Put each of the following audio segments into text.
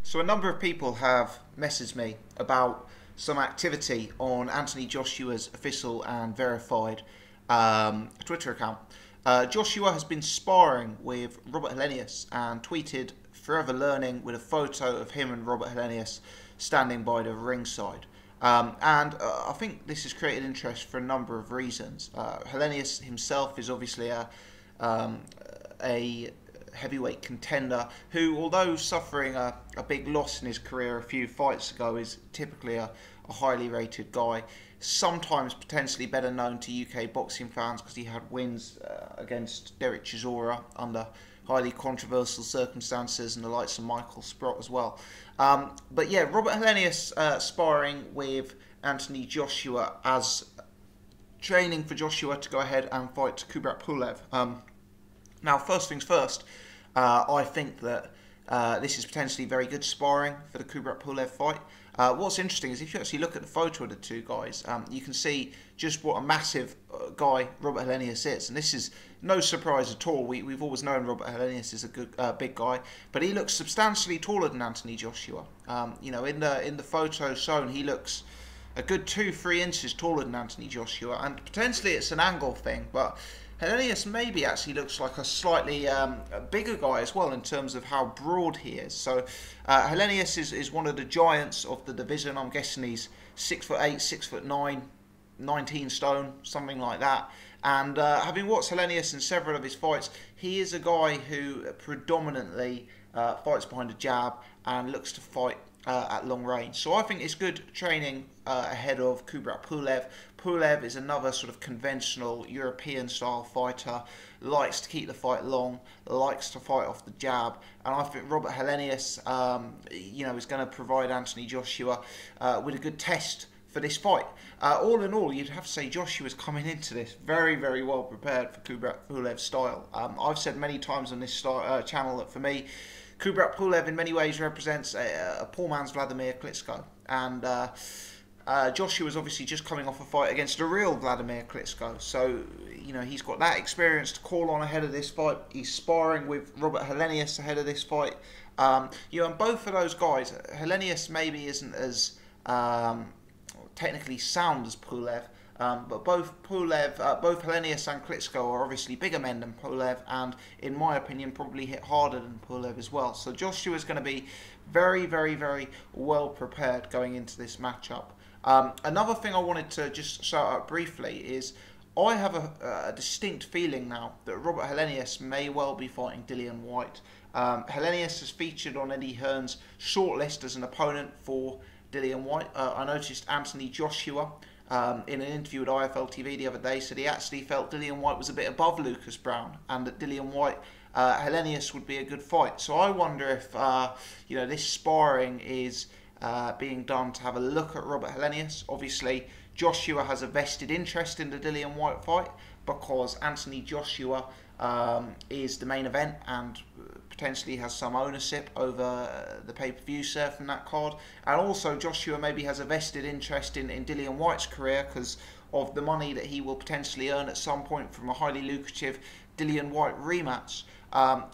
So a number of people have messaged me about some activity on Anthony Joshua's official and verified Twitter account. Joshua has been sparring with Robert Helenius and tweeted "Forever Learning" with a photo of him and Robert Helenius standing by the ringside. I think this has created interest for a number of reasons. Helenius himself is obviously a heavyweight contender who, although suffering a big loss in his career a few fights ago, is typically a highly rated guy. Sometimes potentially better known to UK boxing fans because he had wins against Derek Chisora under highly controversial circumstances and the likes of Michael Sprott as well. But yeah, Robert Helenius sparring with Anthony Joshua as training for Joshua to go ahead and fight Kubrat Pulev. Now, first things first, I think that this is potentially very good sparring for the Kubrat Pulev fight. What's interesting is if you actually look at the photo of the two guys, you can see just what a massive guy Robert Helenius is. And this is no surprise at all. We've always known Robert Helenius is a good, big guy, but he looks substantially taller than Anthony Joshua. You know, in the photo shown, he looks a good 2-3 inches taller than Anthony Joshua, and potentially it's an angle thing, but Helenius maybe actually looks like a slightly bigger guy as well in terms of how broad he is. So Helenius is one of the giants of the division. I'm guessing he's 6'8", 6'9", 19 stone, something like that. And having watched Helenius in several of his fights, he is a guy who predominantly fights behind a jab and looks to fight at long range. So I think it's good training ahead of Kubrat Pulev. Pulev is another sort of conventional European style fighter, likes to keep the fight long, likes to fight off the jab, and I think Robert Helenius you know, is going to provide Anthony Joshua with a good test for this fight. All in all, you'd have to say Joshua's coming into this very, very well prepared for Kubrat Pulev's style. I've said many times on this channel that for me, Kubrat Pulev in many ways represents a poor man's Vladimir Klitschko, and Joshua's obviously just coming off a fight against a real Vladimir Klitschko, so you know he's got that experience to call on ahead of this fight. He's sparring with Robert Helenius ahead of this fight. You know, and both of those guys, Helenius maybe isn't as technically sound as Pulev, but both Helenius and Klitschko are obviously bigger men than Pulev, and in my opinion probably hit harder than Pulev as well. So Joshua is going to be very, very, very well prepared going into this matchup. Another thing I wanted to just shout out briefly is I have a distinct feeling now that Robert Helenius may well be fighting Dillian Whyte. Helenius is featured on Eddie Hearn's shortlist as an opponent for Dillian Whyte. I noticed Anthony Joshua in an interview with IFL TV the other day said he actually felt Dillian Whyte was a bit above Lucas Browne, and that Dillian Whyte Helenius would be a good fight. So I wonder if you know, this sparring is being done to have a look at Robert Helenius. Obviously, Joshua has a vested interest in the Dillian Whyte fight because Anthony Joshua is the main event and potentially has some ownership over the pay-per-view share from that card. And also Joshua maybe has a vested interest in Dillian Whyte's career because of the money that he will potentially earn at some point from a highly lucrative Dillian Whyte rematch.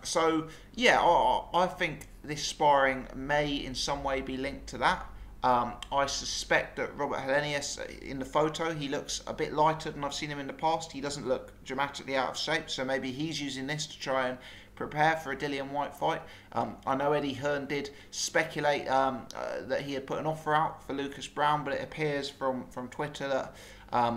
So yeah, I think this sparring may in some way be linked to that. I suspect that Robert Helenius, in the photo, he looks a bit lighter than I've seen him in the past. He doesn't look dramatically out of shape, so maybe he's using this to try and prepare for a Dillian Whyte fight. I know Eddie Hearn did speculate that he had put an offer out for Lucas Browne, but it appears from Twitter that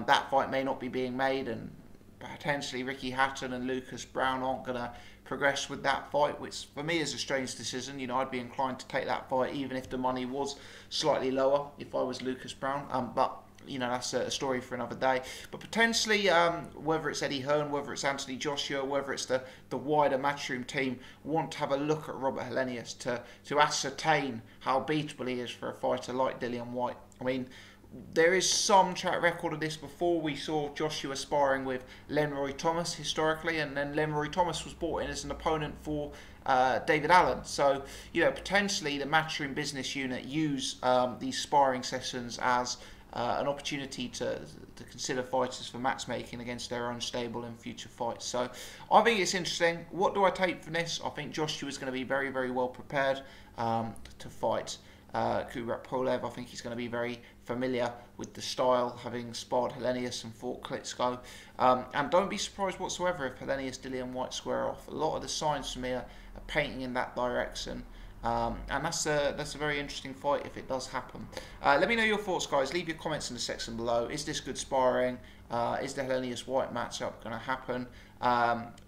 that fight may not be being made, and potentially Ricky Hatton and Lucas Browne aren't going to progress with that fight, which for me is a strange decision. You know, I'd be inclined to take that fight even if the money was slightly lower if I was Lucas Browne, but you know, that's a story for another day. But potentially, whether it's Eddie Hearn, whether it's Anthony Joshua, whether it's the wider Matchroom team, want to have a look at Robert Helenius to ascertain how beatable he is for a fighter like Dillian Whyte. I mean, there is some track record of this before. We saw Joshua sparring with Lenroy Thomas historically, and then Lenroy Thomas was brought in as an opponent for David Allen. So, you know, potentially the Matchroom business unit use these sparring sessions as an opportunity to consider fighters for matchmaking against their own stable in future fights. So I think it's interesting. What do I take from this? I think Joshua is going to be very, very well prepared to fight Kubrat Pulev. I think he's going to be very familiar with the style, having sparred Helenius and fought Klitschko. And don't be surprised whatsoever if Helenius, Dillian White square off. A lot of the signs for me are painting in that direction. And that's a very interesting fight if it does happen. Let me know your thoughts, guys. Leave your comments in the section below. Is this good sparring? Is the Helenius White matchup going to happen?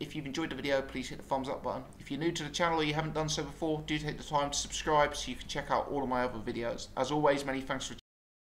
If you've enjoyed the video, please hit the thumbs up button. If you're new to the channel or you haven't done so before, do take the time to subscribe so you can check out all of my other videos. As always, many thanks for